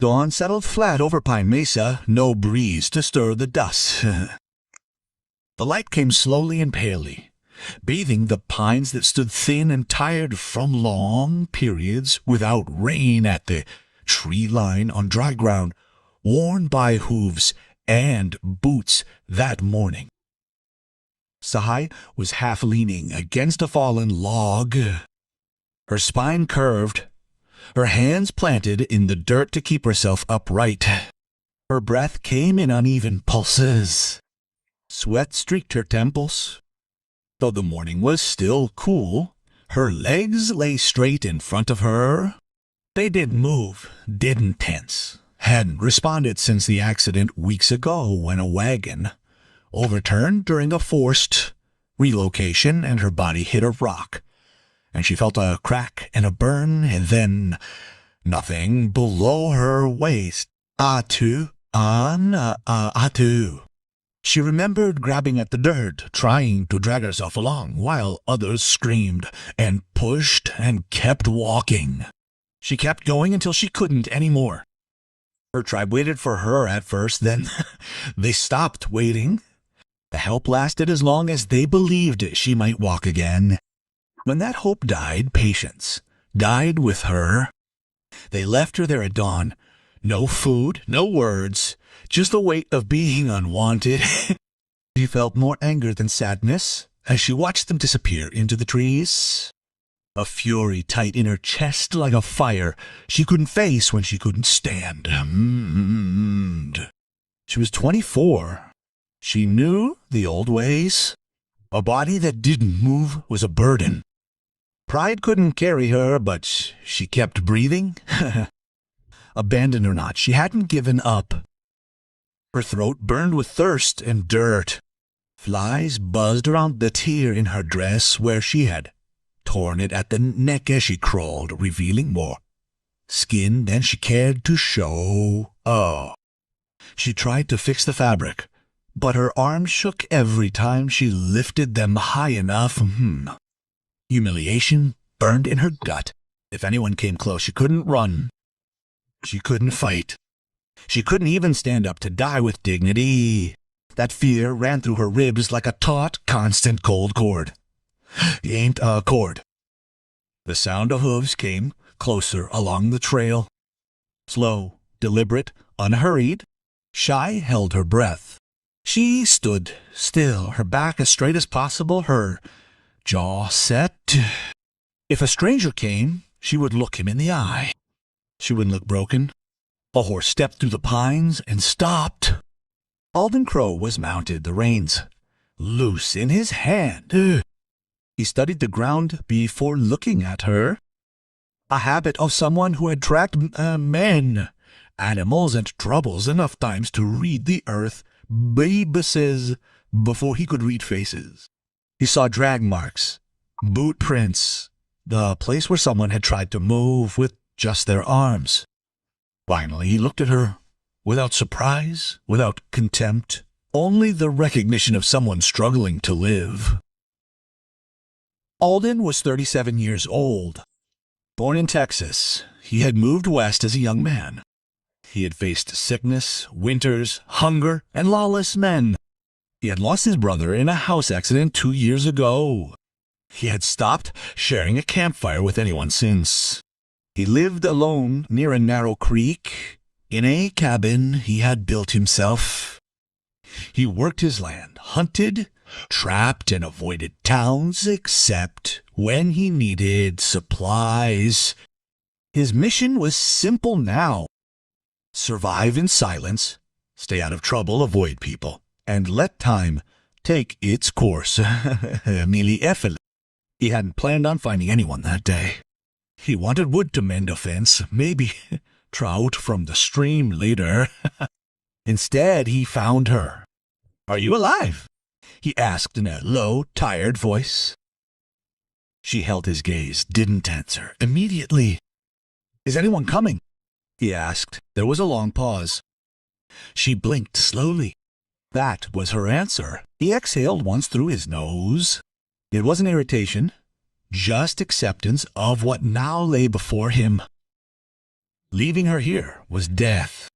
Dawn settled flat over Pine Mesa, no breeze to stir the dust. The light came slowly and palely, bathing the pines that stood thin and tired from long periods without rain at the tree line on dry ground, worn by hooves and boots that morning. Sahai was half leaning against a fallen log, her spine curved, her hands planted in the dirt to keep herself upright. Her breath came in uneven pulses. Sweat streaked her temples. Though the morning was still cool, her legs lay straight in front of her. They didn't move, didn't tense, hadn't responded since the accident weeks ago when a wagon overturned during a forced relocation and her body hit a rock, and she felt a crack and a burn, and then nothing below her waist. Atu. She remembered grabbing at the dirt, trying to drag herself along, while others screamed and pushed and kept walking. She kept going until she couldn't anymore. Her tribe waited for her at first, then they stopped waiting. The help lasted as long as they believed she might walk again. When that hope died, patience died with her. They left her there at dawn. No food, no words, just the weight of being unwanted. She felt more anger than sadness as she watched them disappear into the trees. A fury tight in her chest like a fire she couldn't face when she couldn't stand. She was 24. She knew the old ways. A body that didn't move was a burden. Pride couldn't carry her, but she kept breathing. Abandoned or not, she hadn't given up. Her throat burned with thirst and dirt. Flies buzzed around the tear in her dress where she had torn it at the neck as she crawled, revealing more skin than she cared to show. Oh. She tried to fix the fabric, but her arms shook every time she lifted them high enough. Humiliation burned in her gut. If anyone came close, she couldn't run. She couldn't fight. She couldn't even stand up to die with dignity. That fear ran through her ribs like a taut, constant cold cord. He ain't a cord. The sound of hooves came closer along the trail. Slow, deliberate, unhurried. Shy held her breath. She stood still, her back as straight as possible, her jaw set. If a stranger came, she would look him in the eye. She wouldn't look broken. A horse stepped through the pines and stopped. Alden Crow was mounted, the reins loose in his hand. He studied the ground before looking at her. A habit of someone who had tracked men, animals, and troubles enough times to read the earth babies before he could read faces. He saw drag marks, boot prints, the place where someone had tried to move with just their arms. Finally, he looked at her, without surprise, without contempt, only the recognition of someone struggling to live. Alden was 37 years old. Born in Texas, he had moved west as a young man. He had faced sickness, winters, hunger, and lawless men. He had lost his brother in a house accident 2 years ago. He had stopped sharing a campfire with anyone since. He lived alone near a narrow creek, in a cabin he had built himself. He worked his land, hunted, trapped, and avoided towns except when he needed supplies. His mission was simple now. Survive in silence, stay out of trouble, avoid people, and let time take its course. He hadn't planned on finding anyone that day. He wanted wood to mend a fence, maybe trout from the stream later. Instead, he found her. "Are you alive?" he asked in a low, tired voice. She held his gaze, didn't answer. Immediately, "Is anyone coming?" he asked. There was a long pause. She blinked slowly. That was her answer. He exhaled once through his nose. It wasn't irritation, just acceptance of what now lay before him. Leaving her here was death.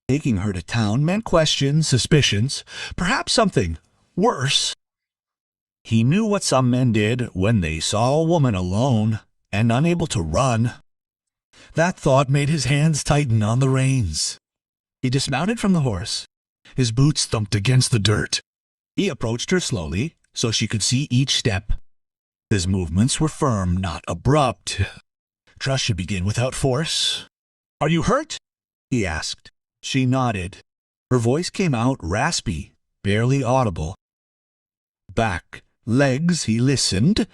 Taking her to town meant questions, suspicions, perhaps something worse. He knew what some men did when they saw a woman alone and unable to run. That thought made his hands tighten on the reins. He dismounted from the horse. His boots thumped against the dirt. He approached her slowly so she could see each step. His movements were firm, not abrupt. Trust should begin without force. "Are you hurt?" he asked. She nodded. Her voice came out raspy, barely audible. Back, legs, he listened.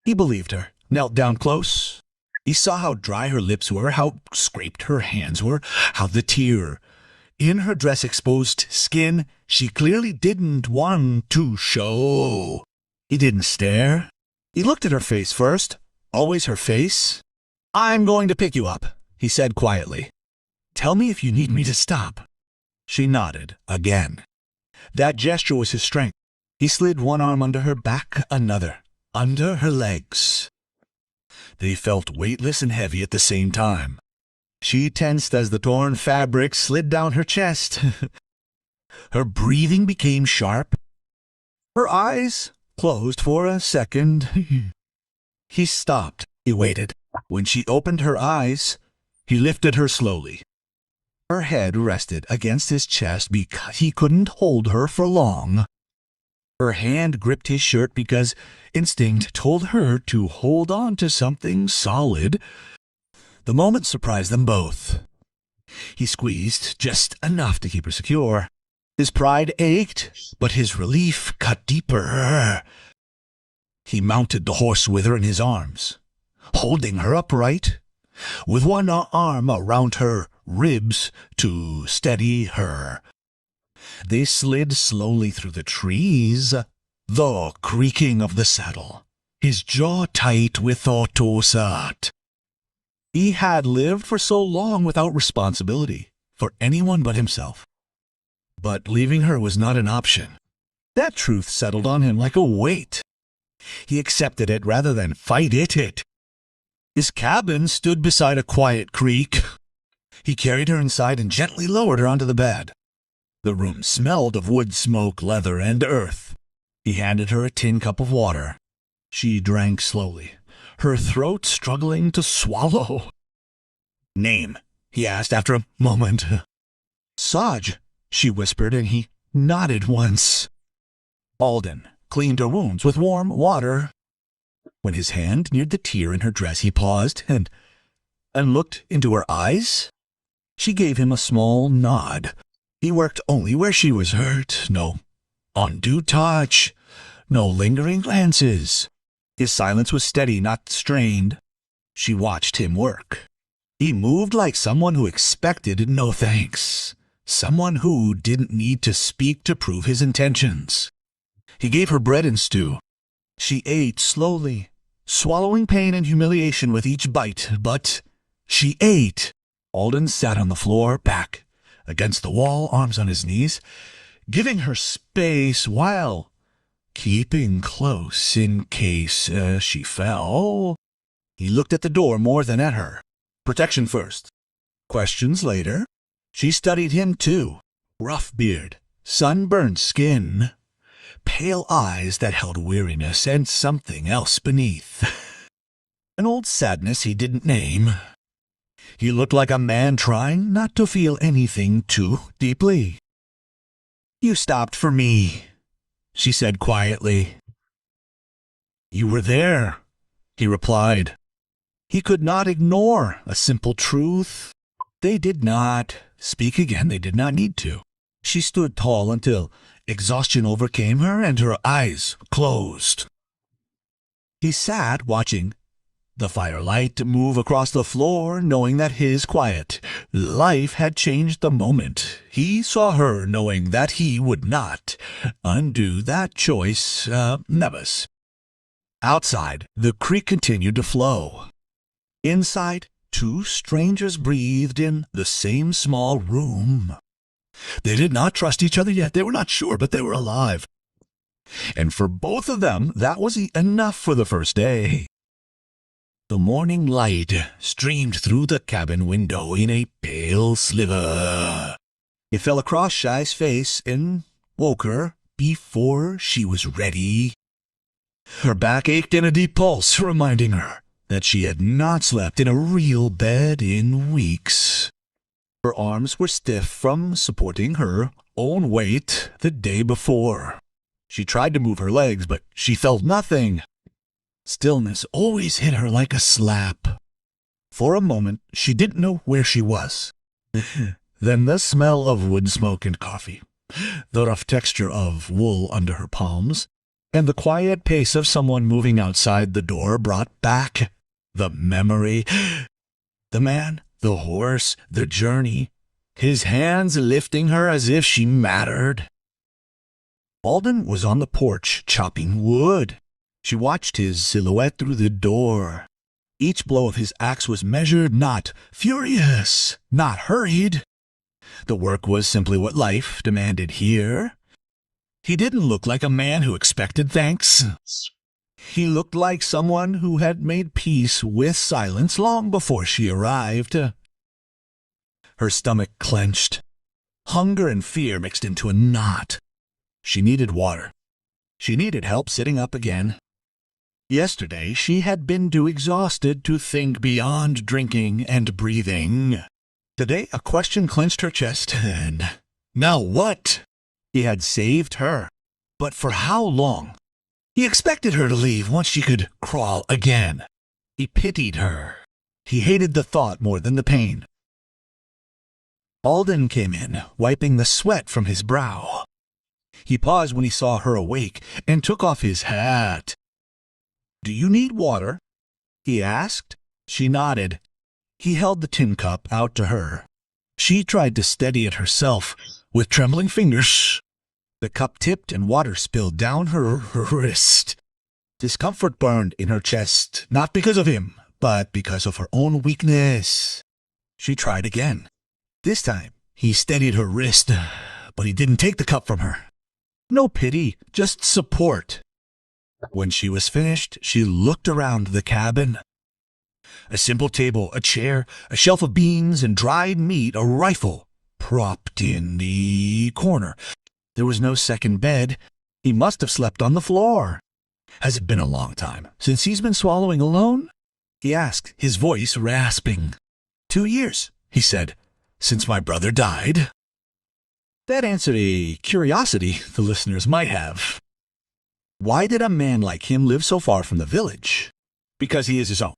He believed her, knelt down close. He saw how dry her lips were, how scraped her hands were, how the tear in her dress-exposed skin she clearly didn't want to show. He didn't stare. He looked at her face first, always her face. "I'm going to pick you up," he said quietly. "Tell me if you need me to stop." She nodded again. That gesture was his strength. He slid one arm under her back, another, under her legs. They felt weightless and heavy at the same time. She tensed as the torn fabric slid down her chest. Her breathing became sharp. Her eyes closed for a second. He stopped. He waited. When she opened her eyes, he lifted her slowly. Her head rested against his chest because he couldn't hold her for long. Her hand gripped his shirt because instinct told her to hold on to something solid. The moment surprised them both. He squeezed just enough to keep her secure. His pride ached, but his relief cut deeper. He mounted the horse with her in his arms, holding her upright, with one arm around her ribs to steady her. They slid slowly through the trees, the creaking of the saddle, his jaw tight with autosat. He had lived for so long without responsibility for anyone but himself. But leaving her was not an option. That truth settled on him like a weight. He accepted it rather than fight it. His cabin stood beside a quiet creek. He carried her inside and gently lowered her onto the bed. The room smelled of wood smoke, leather, and earth. He handed her a tin cup of water. She drank slowly, her throat struggling to swallow. "Name?" he asked after a moment. "Saj," she whispered, and he nodded once. Alden cleaned her wounds with warm water. When his hand neared the tear in her dress, he paused and looked into her eyes. She gave him a small nod. He worked only where she was hurt. No undue touch, no lingering glances. His silence was steady, not strained. She watched him work. He moved like someone who expected no thanks, someone who didn't need to speak to prove his intentions. He gave her bread and stew. She ate slowly, swallowing pain and humiliation with each bite, but she ate. Alden sat on the floor, back against the wall, arms on his knees, giving her space while keeping close in case she fell. He looked at the door more than at her. Protection first. Questions later. She studied him too. Rough beard, sunburned skin, pale eyes that held weariness and something else beneath. An old sadness he didn't name. He looked like a man trying not to feel anything too deeply. "You stopped for me," she said quietly. "You were there," he replied. He could not ignore a simple truth. They did not speak again. They did not need to. She stood tall until exhaustion overcame her and her eyes closed. He sat watching the firelight move across the floor, knowing that his quiet life had changed the moment he saw her, knowing that he would not undo that choice. Nevis. Outside, the creek continued to flow. Inside, two strangers breathed in the same small room. They did not trust each other yet. They were not sure, but they were alive. And for both of them, that was enough for the first day. The morning light streamed through the cabin window in a pale sliver. It fell across Shy's face and woke her before she was ready. Her back ached in a deep pulse, reminding her that she had not slept in a real bed in weeks. Her arms were stiff from supporting her own weight the day before. She tried to move her legs, but she felt nothing. Stillness always hit her like a slap. For a moment, she didn't know where she was. Then the smell of wood smoke and coffee, the rough texture of wool under her palms, and the quiet pace of someone moving outside the door brought back the memory. The man, the horse, the journey, his hands lifting her as if she mattered. Alden was on the porch chopping wood. She watched his silhouette through the door. Each blow of his axe was measured, not furious, not hurried. The work was simply what life demanded here. He didn't look like a man who expected thanks. He looked like someone who had made peace with silence long before she arrived. Her stomach clenched. Hunger and fear mixed into a knot. She needed water. She needed help sitting up again. Yesterday she had been too exhausted to think beyond drinking and breathing. Today a question clenched her chest, and now what? He had saved her, but for how long? He expected her to leave once she could crawl again. He pitied her. He hated the thought more than the pain. Alden came in, wiping the sweat from his brow. He paused when he saw her awake and took off his hat. "Do you need water?" he asked. She nodded. He held the tin cup out to her. She tried to steady it herself with trembling fingers. The cup tipped and water spilled down her wrist. Discomfort burned in her chest, not because of him, but because of her own weakness. She tried again. This time, he steadied her wrist, but he didn't take the cup from her. No pity, just support. When she was finished, she looked around the cabin. A simple table, a chair, a shelf of beans and dried meat, a rifle propped in the corner. There was no second bed. He must have slept on the floor. "Has it been a long time since he's been swallowing alone?" he asked, his voice rasping. 2 years, he said, "since my brother died." That answered a curiosity the listeners might have. Why did a man like him live so far from the village? Because he is his own.